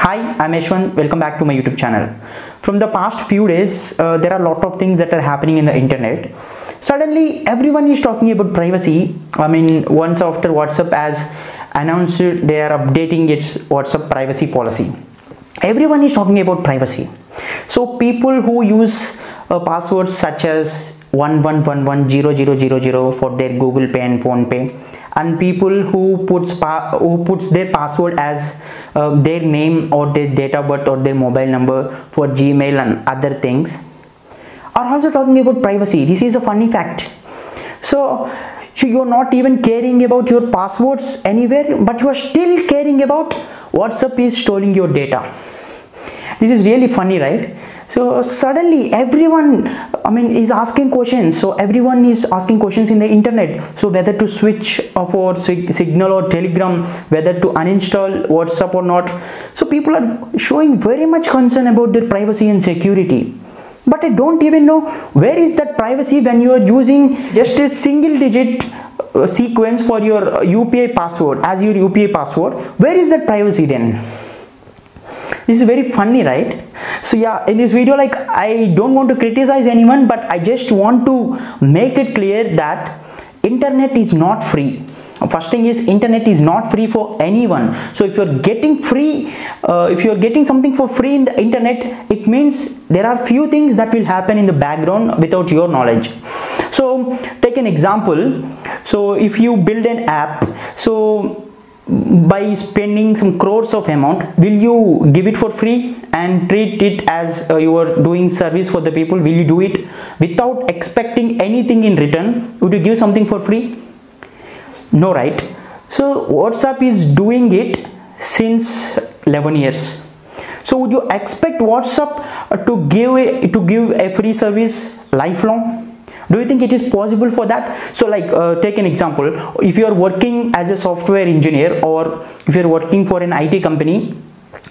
Hi, I'm Yashwant. Welcome back to my YouTube channel. From the past few days, there are a lot of things that are happening in the internet. Suddenly, everyone is talking about privacy. Once after WhatsApp has announced they are updating its WhatsApp privacy policy, everyone is talking about privacy. So people who use passwords such as 11110000 for their Google Pay and Phone Pay, and people who puts their password as their name or their date of birth or their mobile number for Gmail and other things are also talking about privacy. This is a funny fact. So you're not even caring about your passwords anywhere, but you are still caring about WhatsApp is storing your data. This is really funny, right? So suddenly everyone is asking questions. So everyone is asking questions in the internet. So whether to switch off or Signal or Telegram, whether to uninstall WhatsApp or not. So people are showing very much concern about their privacy and security. But I don't even know where is that privacy when you are using just a single digit sequence for your UPI password as your UPI password. Where is that privacy then? This is very funny, right? So yeah, in this video, I don't want to criticize anyone, but I just want to make it clear that internet is not free. First thing is, internet is not free for anyone. So if you're getting free, if you're getting something for free in the internet, it means there are few things that will happen in the background without your knowledge. So take an example. So if you build an app, so by spending some crores of amount, will you give it for free and treat it as you are doing service for the people? Will you do it without expecting anything in return? Would you give something for free? No, right? So WhatsApp is doing it since 11 years. So would you expect WhatsApp to give a free service lifelong? Do you think it is possible for that? So take an example. If you are working as a software engineer, or if you are working for an IT company,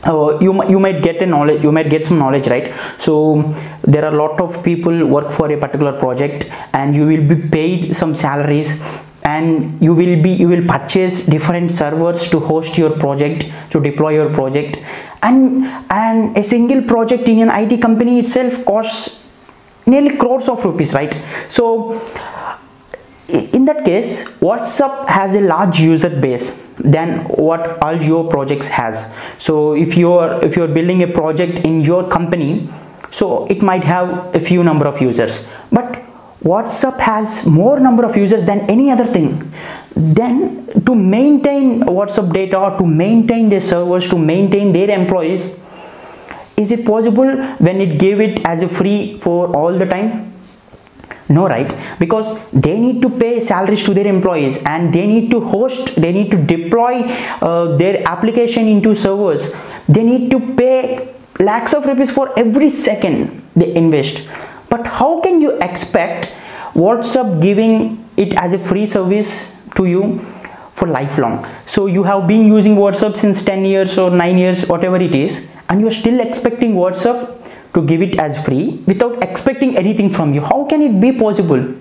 you might get some knowledge, right? So there are a lot of people work for a particular project, and you will be paid some salaries, and you will purchase different servers to host your project, to deploy your project, and a single project in an IT company itself costs nearly crores of rupees, right? So in that case, WhatsApp has a large user base than what all your projects has. So if you're building a project in your company, so it might have a few number of users, but WhatsApp has more number of users than any other thing. Then to maintain WhatsApp data, or to maintain their servers, to maintain their employees, is it possible when it gave it as a free for all the time? No, right? Because they need to pay salaries to their employees, and they need to host, they need to deploy their application into servers. They need to pay lakhs of rupees for every second they invest. But how can you expect WhatsApp giving it as a free service to you for lifelong? So you have been using WhatsApp since 10 years or 9 years, whatever it is, and you are still expecting WhatsApp to give it as free without expecting anything from you. How can it be possible?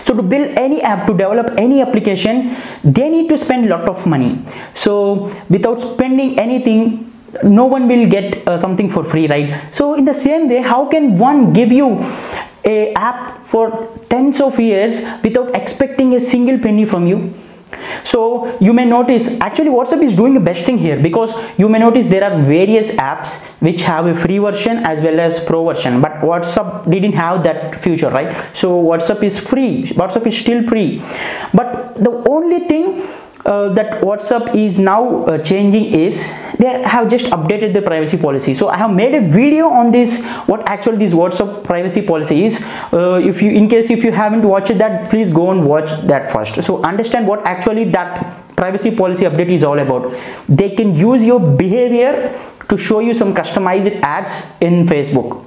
So to build any app, to develop any application, they need to spend a lot of money. So without spending anything, no one will get something for free, right? So in the same way, how can one give you a app for tens of years without expecting a single penny from you? So you may notice, actually WhatsApp is doing the best thing here, because you may notice there are various apps which have a free version as well as pro version, but WhatsApp didn't have that feature, right? So WhatsApp is free, WhatsApp is still free, but the only thing that WhatsApp is now changing is they have just updated the privacy policy. So I have made a video on this, what actually this WhatsApp privacy policy is. In case you haven't watched that, please go and watch that first, so understand what actually that privacy policy update is all about. They can use your behavior to show you some customized ads in Facebook.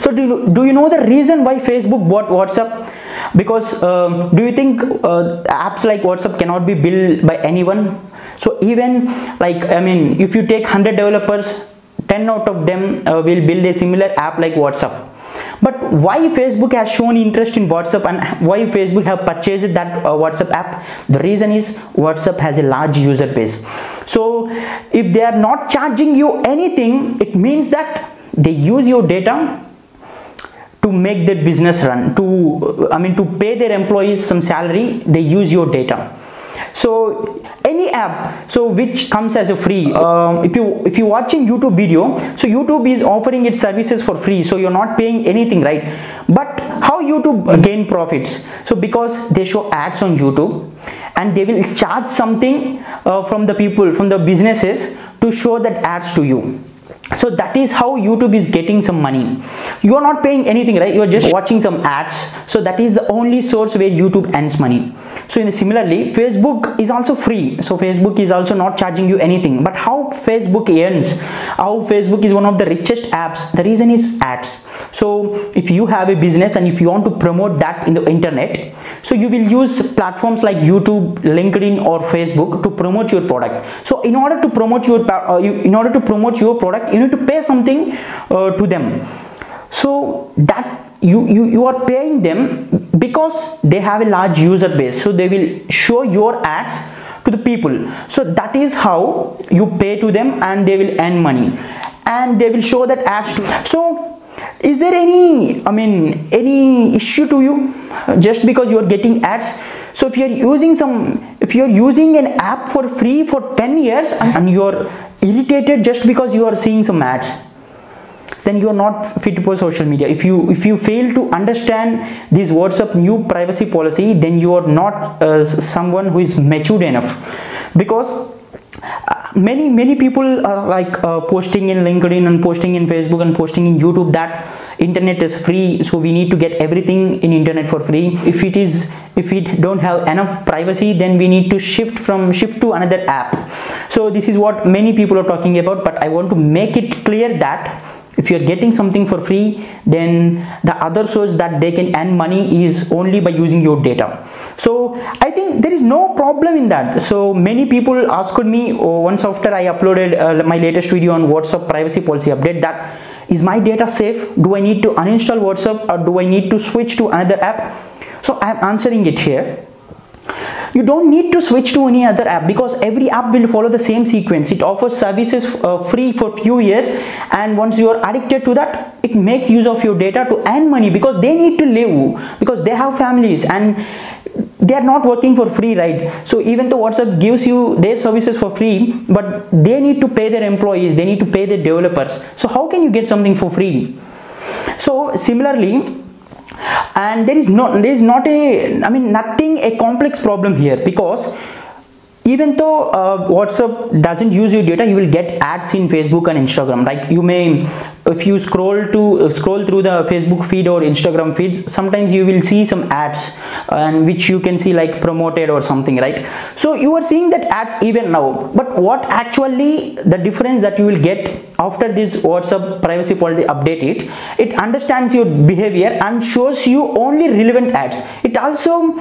So do you know the reason why Facebook bought WhatsApp? Because do you think apps like WhatsApp cannot be built by anyone? So even if you take 100 developers, 10 out of them will build a similar app like WhatsApp. But why Facebook has shown interest in WhatsApp and why Facebook have purchased that WhatsApp app? The reason is WhatsApp has a large user base. So if they are not charging you anything, it means that they use your data to make their business run, to pay their employees some salary. They use your data. So any app which comes as a free, if you're watching YouTube video, so YouTube is offering its services for free, so you're not paying anything, right? But how YouTube gain profits? So because they show ads on YouTube and they will charge something from the people, from the businesses, to show that ads to you. So that is how YouTube is getting some money. You are not paying anything, right? You are just watching some ads. So that is the only source where YouTube earns money. So similarly, Facebook is also free. So Facebook is also not charging you anything. But how Facebook earns? How Facebook is one of the richest apps? The reason is ads. So if you have a business and if you want to promote that in the internet, so you will use platforms like YouTube, LinkedIn, or Facebook to promote your product. So in order to promote your product, you need to pay something to them. So that you are paying them because they have a large user base. So they will show your ads to the people. So that is how you pay to them, and they will earn money, and they will show that ads to. So is there any issue to you just because you are getting ads? So if you are using an app for free for 10 years and you are irritated just because you are seeing some ads, then you are not fit for social media. If you fail to understand this WhatsApp new privacy policy, then you are not someone who is matured enough. Because many people are like posting in LinkedIn and posting in Facebook and posting in YouTube that internet is free, so we need to get everything in internet for free. If we don't have enough privacy, then we need to shift to another app. So this is what many people are talking about, but I want to make it clear that if you are getting something for free, then the other source that they can earn money is only by using your data. So I think there is no problem in that. So many people asked me once after I uploaded my latest video on WhatsApp privacy policy update, that is my data safe? Do I need to uninstall WhatsApp, or do I need to switch to another app? So I am answering it here. You don't need to switch to any other app, because every app will follow the same sequence. It offers services free for few years, and once you are addicted to that, it makes use of your data to earn money, because they need to live, because they have families and they are not working for free, right? So even though WhatsApp gives you their services for free, but they need to pay their employees, they need to pay their developers. So how can you get something for free? So similarly, and there is nothing a complex problem here, because even though WhatsApp doesn't use your data, you will get ads in Facebook and Instagram. Like you may, if you scroll through the Facebook feed or Instagram feeds, sometimes you will see some ads, and which you can see like promoted or something, right? So you are seeing that ads even now. But what actually the difference that you will get after this WhatsApp privacy policy update, it understands your behavior and shows you only relevant ads. It also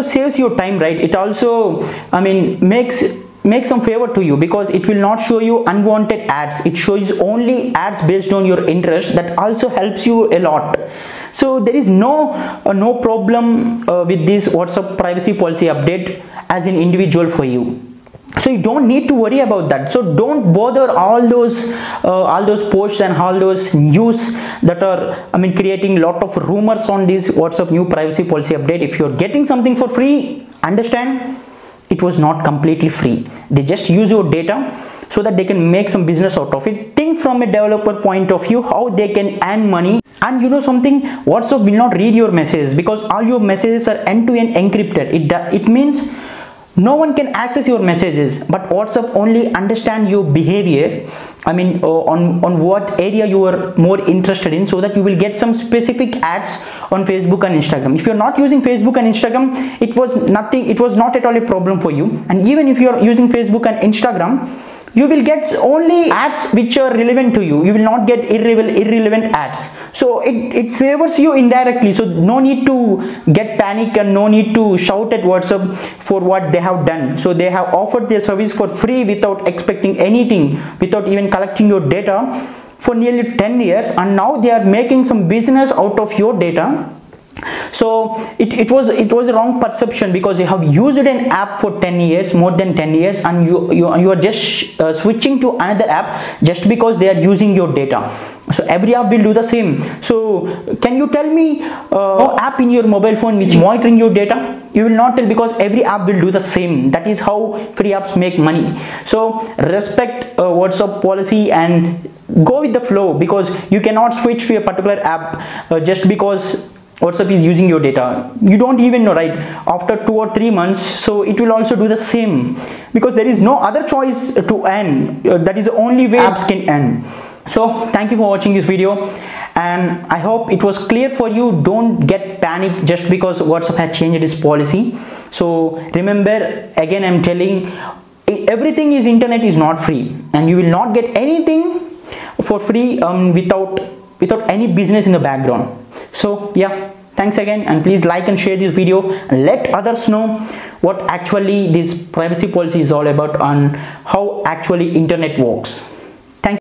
saves your time, right? It also makes some favor to you, because it will not show you unwanted ads. It shows only ads based on your interest. That also helps you a lot. So there is no problem with this WhatsApp privacy policy update as an individual for you. So you don't need to worry about that. So don't bother all those posts and all those news that are creating a lot of rumors on this WhatsApp new privacy policy update. If you're getting something for free, understand it was not completely free. They just use your data so that they can make some business out of it. Think from a developer point of view how they can earn money. And you know something, WhatsApp will not read your messages, because all your messages are end-to-end encrypted. It means no one can access your messages, but WhatsApp only understand your behavior. On what area you are more interested in, so that you will get some specific ads on Facebook and Instagram. If you're not using Facebook and Instagram, it was not at all a problem for you. And even if you're using Facebook and Instagram, you will get only ads which are relevant to you. You will not get irrelevant ads. So it favors you indirectly. So no need to get panic and no need to shout at WhatsApp for what they have done. So they have offered their service for free without expecting anything, without even collecting your data. for nearly 10 years, and now they are making some business out of your data. So it was a wrong perception, because you have used an app for 10 years, more than 10 years, and you are just switching to another app just because they are using your data. So every app will do the same. So can you tell me no app in your mobile phone which is monitoring your data? You will not tell, because every app will do the same. That is how free apps make money. So respect WhatsApp policy and go with the flow, because you cannot switch to a particular app just because WhatsApp is using your data. You don't even know, right? After 2 or 3 months, so it will also do the same, because there is no other choice to earn. That is the only way apps can earn. So thank you for watching this video, and I hope it was clear for you. Don't get panic just because WhatsApp has changed its policy. So remember, again I'm telling, everything is internet is not free, and you will not get anything for free without any business in the background. So yeah, thanks again, and please like and share this video and let others know what actually this privacy policy is all about and how actually internet works.